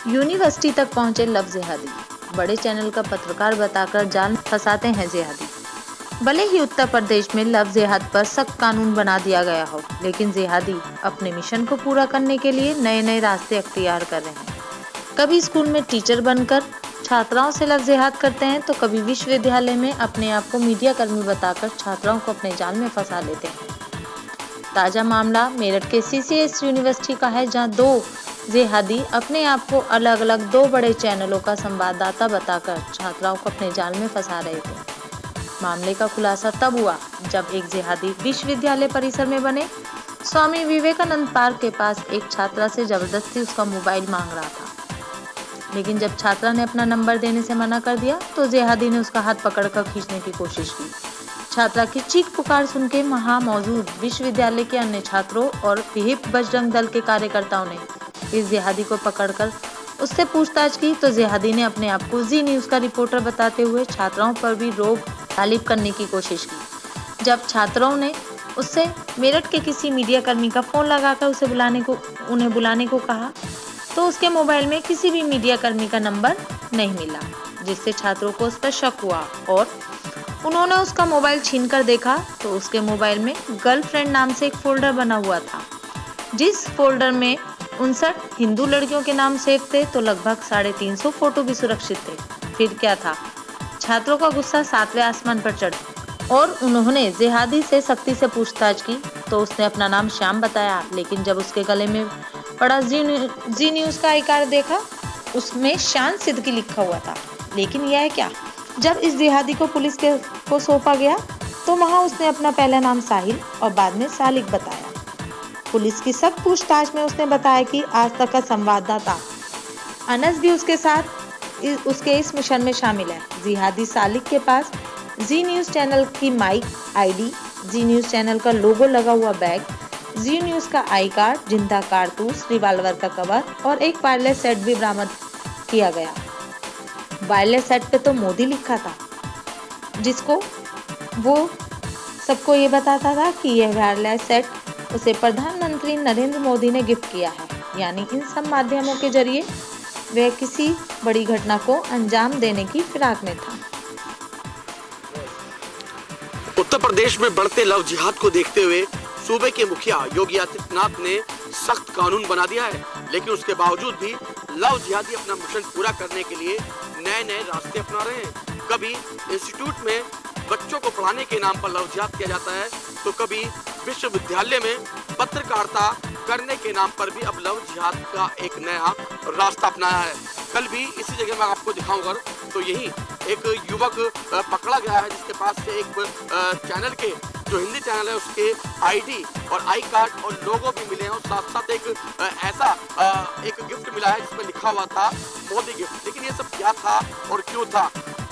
University तक पहुंचे love जिहादी। बड़े चैनल का पत्रकार बताकर जाल में फंसाते हैं जिहादी। भले ही उत्तर प्रदेश में लव जिहाद पर सख्त कानून बना दिया गया हो, लेकिन जिहादी अपने मिशन को पूरा करने के लिए नए नए रास्ते अख्तियार कर रहे हैं। कभी स्कूल में टीचर बनकर छात्राओं से लव जिहाद करते हैं, तो कभी विश्वविद्यालय में अपने आप को मीडिया कर्मी बताकर छात्राओं को अपने जाल में फंसा लेते हैं। ताजा मामला मेरठ के सीसीएस यूनिवर्सिटी का है, जहां दो जिहादी अपने आप को अलग अलग दो बड़े चैनलों का संवाददाता बताकर छात्राओं को अपने जाल में फंसा रहे थे। मामले का खुलासा तब हुआ जब एक जिहादी विश्वविद्यालय परिसर में बने स्वामी विवेकानंद पार्क के पास एक छात्रा से जबरदस्ती उसका मोबाइल मांग रहा था। लेकिन जब छात्रा ने अपना नंबर देने से मना कर दिया, तो जिहादी ने उसका हाथ पकड़कर खींचने की कोशिश की। छात्रा की चीख पुकार सुन के वहां मौजूद विश्वविद्यालय के अन्य छात्रों और विहिप बजरंग दल के कार्यकर्ताओं ने इस जिहादी को पकड़कर उससे पूछताछ की, तो जिहादी ने अपने आप को जी न्यूज का रिपोर्टर बताते हुए छात्राओं पर भी रोब तालिब करने की कोशिश की। जब छात्रों ने उससे मेरठ के किसी मीडिया कर्मी का फोन लगाकर उन्हें बुलाने को कहा, तो उसके मोबाइल में किसी भी मीडिया कर्मी का नंबर नहीं मिला, जिससे छात्रों को उस पर शक हुआ और उन्होंने उसका मोबाइल छीनकर देखा, तो उसके मोबाइल में गर्लफ्रेंड नाम से एक फोल्डर बना हुआ था। जिस फोल्डर में 59 हिंदू लड़कियों के नाम सेव थे, तो लगभग 350 फोटो भी सुरक्षित थे। फिर क्या था, छात्रों का गुस्सा 7वें आसमान पर चढ़ और उन्होंने जिहादी से सख्ती से पूछताछ की, तो उसने अपना नाम श्याम बताया। लेकिन जब उसके गले में पड़ा जी न्यूज का आई कार्ड देखा, उसमें शान सिद्दीकी लिखा हुआ था। लेकिन यह क्या, जब इस जिहादी को पुलिस को सौंपा गया, तो वहां उसने अपना पहला नाम साहिल और बाद में सालिक बताया। पुलिस की सख्त पूछताछ में उसने बताया कि आज तक का संवाददाता अनस भी उसके इस मिशन में शामिल है। जिहादी सालिक के पास जी न्यूज चैनल की माइक आईडी, जी न्यूज चैनल का लोगो लगा हुआ बैग, जी न्यूज का आई कार्ड, जिंदा कारतूस, रिवाल्वर का कवर और एक वायरलेस सेट भी बरामद किया गया। वायरलेस सेट पे तो मोदी लिखा था, जिसको वो सबको ये बताता था कि यह वायरलेस सेट उसे प्रधानमंत्री नरेंद्र मोदी ने गिफ्ट किया है। यानी इन सब माध्यमों के जरिए वह किसी बड़ी घटना को अंजाम देने की फिराक में था। उत्तर प्रदेश में बढ़ते लव जिहाद को देखते हुए सूबे के मुखिया योगी आदित्यनाथ ने सख्त कानून बना दिया है, लेकिन उसके बावजूद भी लव जिहादी अपना मिशन पूरा करने के लिए नए नए रास्ते अपना रहे हैं। कभी इंस्टीट्यूट में बच्चों को पढ़ाने के नाम पर लव जिहाद किया जाता है, तो कभी विश्वविद्यालय में पत्रकारिता करने के नाम पर भी अब लव जिहाद का एक नया रास्ता अपनाया है। कल भी इसी जगह मैं आपको दिखाऊंगा, तो यही एक युवक पकड़ा गया है, जिसके पास से एक चैनल के जो हिंदी चैनल है उसके आईडी और आई कार्ड और लोगो भी मिले हैं, और साथ साथ एक ऐसा एक गिफ्ट मिला है जिसमें लिखा हुआ था मोदी गिफ्ट। लेकिन ये सब क्या था और क्यों था,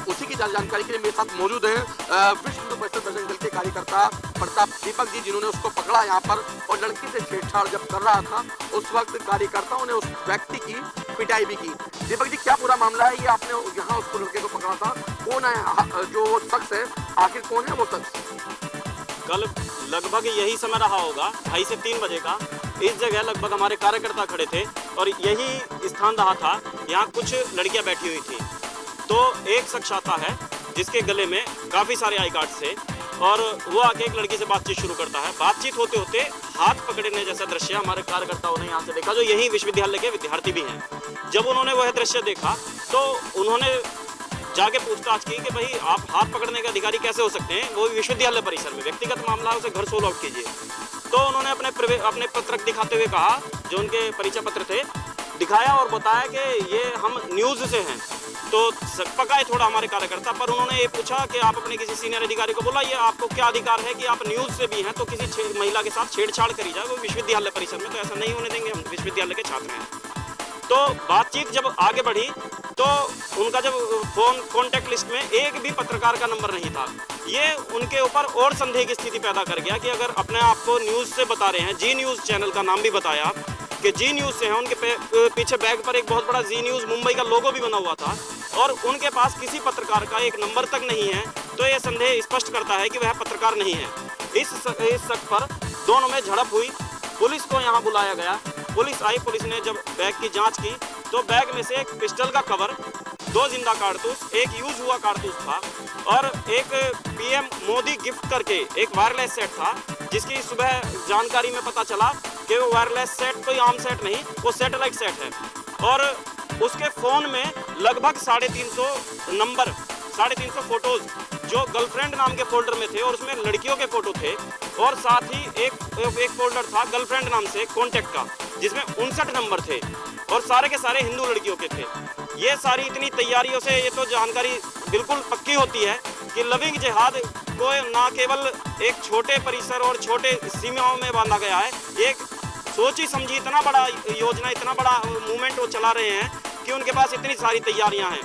उसी की जानकारी के लिए मेरे साथ मौजूद हैं विश्व हिंदू परिषद बजरंग दल के कार्यकर्ता प्रताप दीपक जी, जिन्होंने उसको पकड़ा यहाँ पर और लड़की से छेड़छाड़ जब कर रहा था, उस वक्त कार्यकर्ताओं ने उस व्यक्ति की पिटाई भी की। दीपक जी, क्या पूरा मामला है? ये आपने यहाँ उसको लड़के को पकड़ा था, कौन है जो शख्स है, आखिर कौन है वो शख्स? कल लगभग यही समय रहा होगा 2:30 से 3 बजे का। इस जगह लगभग हमारे कार्यकर्ता खड़े थे और यही स्थान रहा था, यहाँ कुछ लड़कियां बैठी हुई थी। तो एक शख्स आता है जिसके गले में काफ़ी सारे आई कार्ड थे और वो आके एक लड़की से बातचीत शुरू करता है। बातचीत होते होते हाथ पकड़ने जैसा दृश्य हमारे कार्यकर्ताओं ने यहाँ से देखा, जो यही विश्वविद्यालय के विद्यार्थी भी हैं। जब उन्होंने वह दृश्य देखा, तो उन्होंने जाके पूछताछ की कि भाई आप हाथ पकड़ने के अधिकारी कैसे हो सकते हैं, वो विश्वविद्यालय परिसर में, व्यक्तिगत मामला है, उसे घर सोल्व आउट कीजिए। तो उन्होंने अपने पत्रक दिखाते हुए कहा, जो उनके परिचय पत्र थे, दिखाया और बताया कि ये हम न्यूज़ से हैं। तो पकाए थोड़ा हमारे कार्यकर्ता, पर उन्होंने ये पूछा कि आप अपने किसी सीनियर अधिकारी को बुलाइए, आपको क्या अधिकार है कि आप न्यूज़ से भी हैं तो किसी महिला के साथ छेड़छाड़ करी जाए, वो विश्वविद्यालय परिसर में, तो ऐसा नहीं होने देंगे, हम विश्वविद्यालय के छात्र हैं। तो बातचीत जब आगे बढ़ी, तो उनका जब फोन कॉन्टैक्ट लिस्ट में एक भी पत्रकार का नंबर नहीं था। ये उनके ऊपर और संदेह की स्थिति पैदा कर गया कि अगर अपने आप को न्यूज़ से बता रहे हैं, जी न्यूज़ चैनल का नाम भी बताया कि जी न्यूज़ से हैं, उनके पीछे बैग पर एक बहुत बड़ा जी न्यूज़ मुंबई का लोगो भी बना हुआ था और उनके पास किसी पत्रकार का एक नंबर तक नहीं है, तो ये संदेह स्पष्ट करता है कि वह पत्रकार नहीं है। इस शक पर दोनों में झड़प हुई, पुलिस को यहाँ बुलाया गया। पुलिस आई, पुलिस ने जब बैग की जांच की तो बैग में से एक पिस्टल का कवर, 2 जिंदा कारतूस, एक यूज हुआ कारतूस था और एक पीएम मोदी गिफ्ट करके एक वायरलेस सेट था, जिसकी सुबह जानकारी में पता चला कि वो वायरलेस सेट कोई आम सेट नहीं, वो सैटेलाइट सेट है। और उसके फ़ोन में लगभग 350 नंबर, 350 फोटोज़ जो गर्लफ्रेंड नाम के फोल्डर में थे और उसमें लड़कियों के फ़ोटो थे, और साथ ही एक फोल्डर था गर्लफ्रेंड नाम से कॉन्टैक्ट का, जिसमें 59 नंबर थे और सारे के सारे हिंदू लड़कियों के थे। ये सारी इतनी तैयारियों से ये तो जानकारी बिल्कुल पक्की होती है कि लविंग जिहाद को ना केवल एक छोटे परिसर और छोटे सीमाओं में बांधा गया है, एक सोची समझी इतना बड़ा योजना, इतना बड़ा मूवमेंट वो चला रहे हैं कि उनके पास इतनी सारी तैयारियां हैं।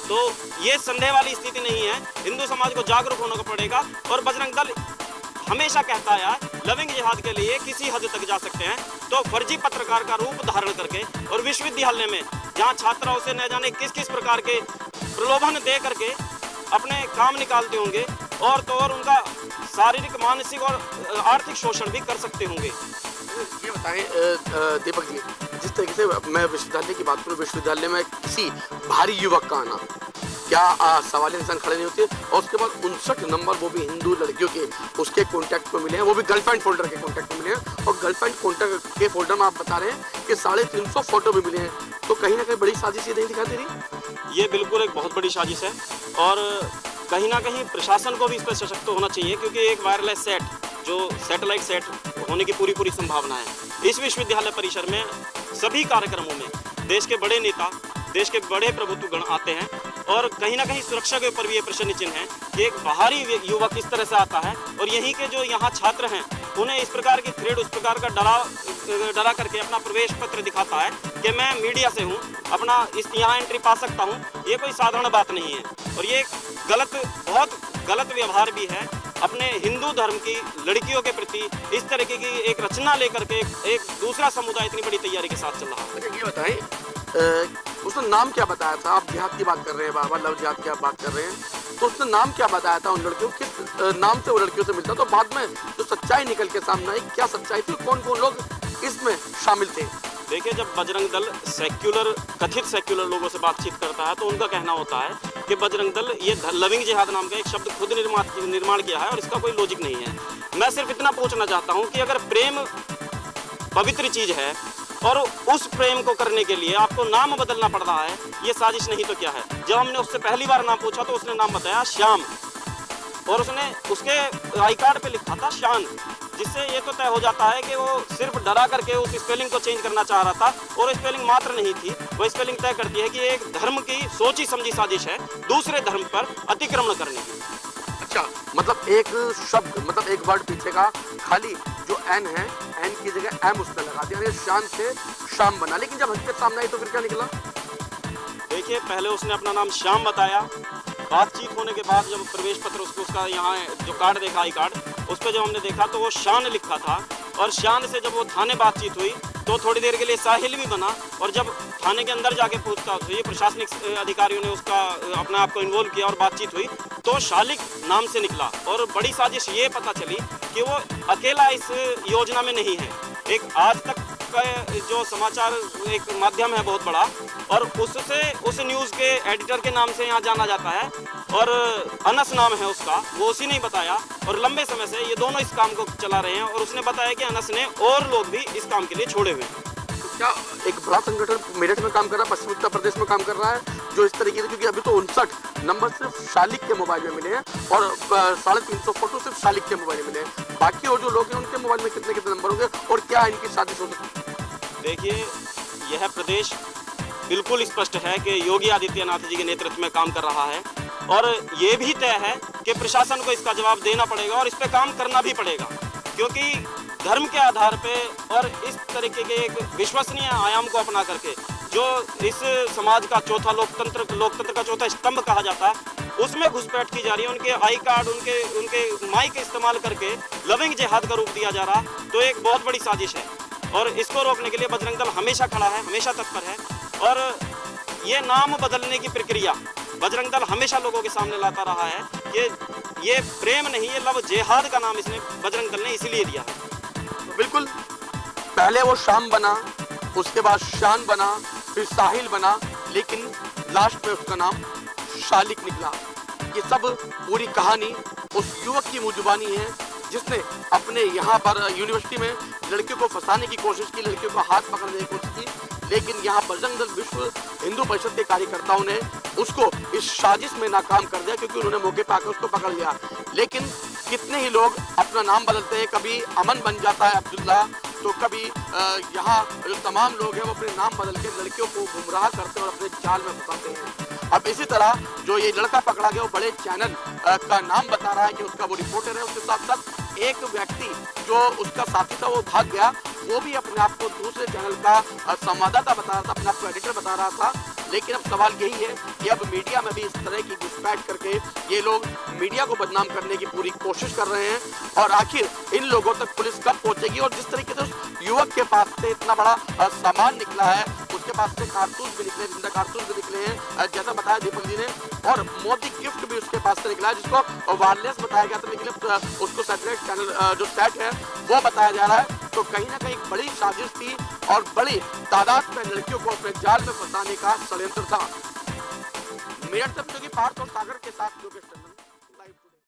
तो ये संदेह वाली स्थिति नहीं है, हिंदू समाज को जागरूक होना पड़ेगा। और बजरंग दल हमेशा कहता है लविंग जिहाद के लिए किसी हद तक जा सकते हैं तो फर्जी पत्रकार का रूप धारण करके और विश्वविद्यालय में जहां छात्राओं से न जाने किस किस प्रकार के प्रलोभन दे करके अपने काम निकालते होंगे, और तो और उनका शारीरिक, मानसिक और आर्थिक शोषण भी कर सकते होंगे। ये बताएं दीपक जी, जिस तरीके से मैं विश्वविद्यालय की बात करूँ, विश्वविद्यालय में किसी भारी युवक का आना, क्या सवाल निशान खड़े नहीं होते? और उसके बाद 59 नंबर वो भी हिंदू लड़कियों के उसके कॉन्टैक्ट में मिले हैं, वो भी गर्लफ्रेंड फोल्डर के कॉन्टैक्ट में मिले हैं, और गर्लफ्रेंड कॉन्टैक्ट के फोल्डर में आप बता रहे हैं कि 350 फोटो भी मिले हैं। तो कहीं ना कहीं बड़ी साजिश ये नहीं दिखा दे रही? ये बिल्कुल एक बहुत बड़ी साजिश है और कहीं ना कहीं प्रशासन को भी इस पर सशक्त होना चाहिए, क्योंकि एक वायरलेस सेट जो सैटेलाइट सेट होने की पूरी संभावना है। इस विश्वविद्यालय परिसर में सभी कार्यक्रमों में देश के बड़े नेता, देश के बड़े प्रभुत्व गण आते हैं, और कहीं ना कहीं सुरक्षा के ऊपर भी ये प्रश्न चिन्ह है कि एक बाहरी युवक इस तरह से आता है और यहीं के जो यहाँ छात्र हैं उन्हें इस प्रकार की थ्रेड, उस प्रकार का डरा करके अपना प्रवेश पत्र दिखाता है कि मैं मीडिया से हूँ, अपना यहाँ एंट्री पा सकता हूँ। ये कोई साधारण बात नहीं है और ये बहुत गलत व्यवहार भी है अपने हिंदू धर्म की लड़कियों के प्रति। इस तरीके की एक रचना लेकर के एक दूसरा समुदाय इतनी बड़ी तैयारी के साथ चल रहा है। मुझे ये बताएं, उसने नाम क्या बताया था? आप जिहाद की बात कर रहे हैं, बाबा लव जिहाद की आप बात कर रहे हैं, तो उसने नाम क्या बताया था उन लड़कियों, किस नाम से वो लड़कियों से मिलता? तो बाद में जो सच्चाई निकल के सामने आई, क्या सच्चाई थी, कौन कौन लोग इसमें शामिल थे? देखिए, जब बजरंग दल कथित सेक्युलर लोगों से बातचीत करता है तो उनका कहना होता है कि बजरंग दल ये लविंग जिहाद नाम का एक शब्द खुद निर्माण किया है और इसका कोई लॉजिक नहीं है। मैं सिर्फ इतना पूछना चाहता हूँ कि अगर प्रेम पवित्र चीज है और उस प्रेम को करने के लिए आपको नाम बदलना पड़ रहा है, ये साजिश नहीं तो क्या है? जब हमने उससे पहली बार नाम पूछा तो उसने नाम बताया श्याम, और उसने उसके आई कार्ड पे लिखा था शान, जिससे ये तो तय हो जाता है कि वो सिर्फ डरा करके उस स्पेलिंग को चेंज करना चाह रहा था, और स्पेलिंग मात्र नहीं थी, वो स्पेलिंग तय करती है कि एक धर्म की सोची समझी साजिश है दूसरे धर्म पर अतिक्रमण करने की। अच्छा, मतलब एक शब्द, मतलब एक वर्ड पीछे का खाली जो एन है, एन की जगह एम उसने लगा दिया, शान से शाम बना। लेकिन जब हकीकत सामने आई तो फिर क्या निकला? देखिए, पहले उसने अपना नाम श्याम बताया, बातचीत होने के बाद जब प्रवेश पत्र उसका यहाँ जो कार्ड देखा, आई कार्ड, उस पर जब हमने देखा तो वो शान लिखा था, और शान से जब वो थाने बातचीत हुई तो थोड़ी देर के लिए साहिल भी बना, और जब थाने के अंदर जाके पूछताछ हुई, प्रशासनिक अधिकारियों ने उसका अपने आप को इन्वॉल्व किया और बातचीत हुई तो शालिक नाम से निकला। और बड़ी साजिश ये पता चली कि वो अकेला इस योजना में नहीं है। एक आज तक का जो समाचार एक माध्यम है बहुत बड़ा, और उससे उस न्यूज़ के एडिटर के नाम से यहाँ जाना जाता है, और अनस नाम है उसका, वो उसी ने बताया, और लंबे समय से ये दोनों इस काम को चला रहे हैं, और उसने बताया कि अनस ने और लोग भी इस काम के लिए छोड़े हुए हैं। क्या एक बड़ा संगठन मेरठ में काम कर रहा है, पश्चिमी उत्तर प्रदेश में काम कर रहा है, जो इस तरीके से, क्योंकि अभी तो 59 नंबर सिर्फ शालिक के मोबाइल में मिले हैं और 350 फोटो सिर्फ शालिक के मोबाइल में मिले हैं। बाकी और जो लोग हैं उनके मोबाइल में कितने कितने नंबर होंगे और क्या इनकी साजिश हो सकती है? देखिए, यह प्रदेश बिल्कुल स्पष्ट है कि योगी आदित्यनाथ जी के नेतृत्व में काम कर रहा है, और ये भी तय है कि प्रशासन को इसका जवाब देना पड़ेगा और इस पर काम करना भी पड़ेगा, क्योंकि धर्म के आधार पे और इस तरीके के एक विश्वसनीय आयाम को अपना करके जो इस समाज का चौथा लोकतंत्र का चौथा स्तंभ कहा जाता है, उसमें घुसपैठ की जा रही है। उनके आई कार्ड, उनके माइक इस्तेमाल करके लविंग जिहाद का रूप दिया जा रहा, तो एक बहुत बड़ी साजिश है, और इसको रोकने के लिए बजरंग दल हमेशा खड़ा है, हमेशा तत्पर है। और ये नाम बदलने की प्रक्रिया बजरंग दल हमेशा लोगों के सामने लाता रहा है कि ये प्रेम नहीं, ये लव जिहाद का नाम इसने बजरंग दल ने इसीलिए दिया है। बिल्कुल, पहले वो शाम बना, उसके बाद शान बना, फिर साहिल बना, लेकिन लास्ट में उसका नाम शालिक निकला। ये सब पूरी कहानी उस युवक की मुंह जुबानी है जिसने अपने यहाँ पर यूनिवर्सिटी में लड़कियों को फंसाने की कोशिश की, लड़कियों को हाथ पकड़ने की कोशिश की, लेकिन यहाँ बजरंग दल विश्व हिंदू परिषद के कार्यकर्ताओं ने उसको इस साजिश में नाकाम कर दिया, क्योंकि उन्होंने मौके पर आकर उसको पकड़ लिया। लेकिन कितने ही लोग अपना नाम बदलते हैं, कभी अमन बन जाता है अब्दुल्ला, तो कभी यहाँ जो तमाम लोग हैं वो अपने नाम बदल के लड़कियों को गुमराह करते हैं और अपने जाल में फंसाते हैं। अब इसी तरह जो ये लड़का पकड़ा गया वो बड़े चैनल का नाम बता रहा है कि उसका वो रिपोर्टर है, उसके साथ साथ एक व्यक्ति जो उसका साथी था वो भाग गया, वो भी अपने आप को दूसरे चैनल का संवाददाता बता रहा था, अपने आप को एडिटर बता रहा था। लेकिन अब सवाल यही है कि अब मीडिया में भी इस तरह की घुसपैठ करके ये लोग मीडिया को बदनाम करने की पूरी कोशिश कर रहे हैं, और आखिर इन लोगों तक पुलिस कब पहुंचेगी। और जिस तरीके से उस युवक के पास से इतना बड़ा सामान निकला है, उसके पास से कारतूस भी निकले, जिंदा कारतूस भी निकले हैं जैसा बताया दीपक जी ने, और मोदी गिफ्ट भी उसके पास से निकला है जिसको वायरलेस बताया गया था, लेकिन उसको सैटेलाइट चैनल जो सेट है वो बताया जा रहा है। तो कहीं ना कहीं बड़ी साजिश थी और बड़ी तादाद में लड़कियों को अपने जाल में फंसाने का षड्यंत्र था। मेरठ से पार्थ और सागर के साथ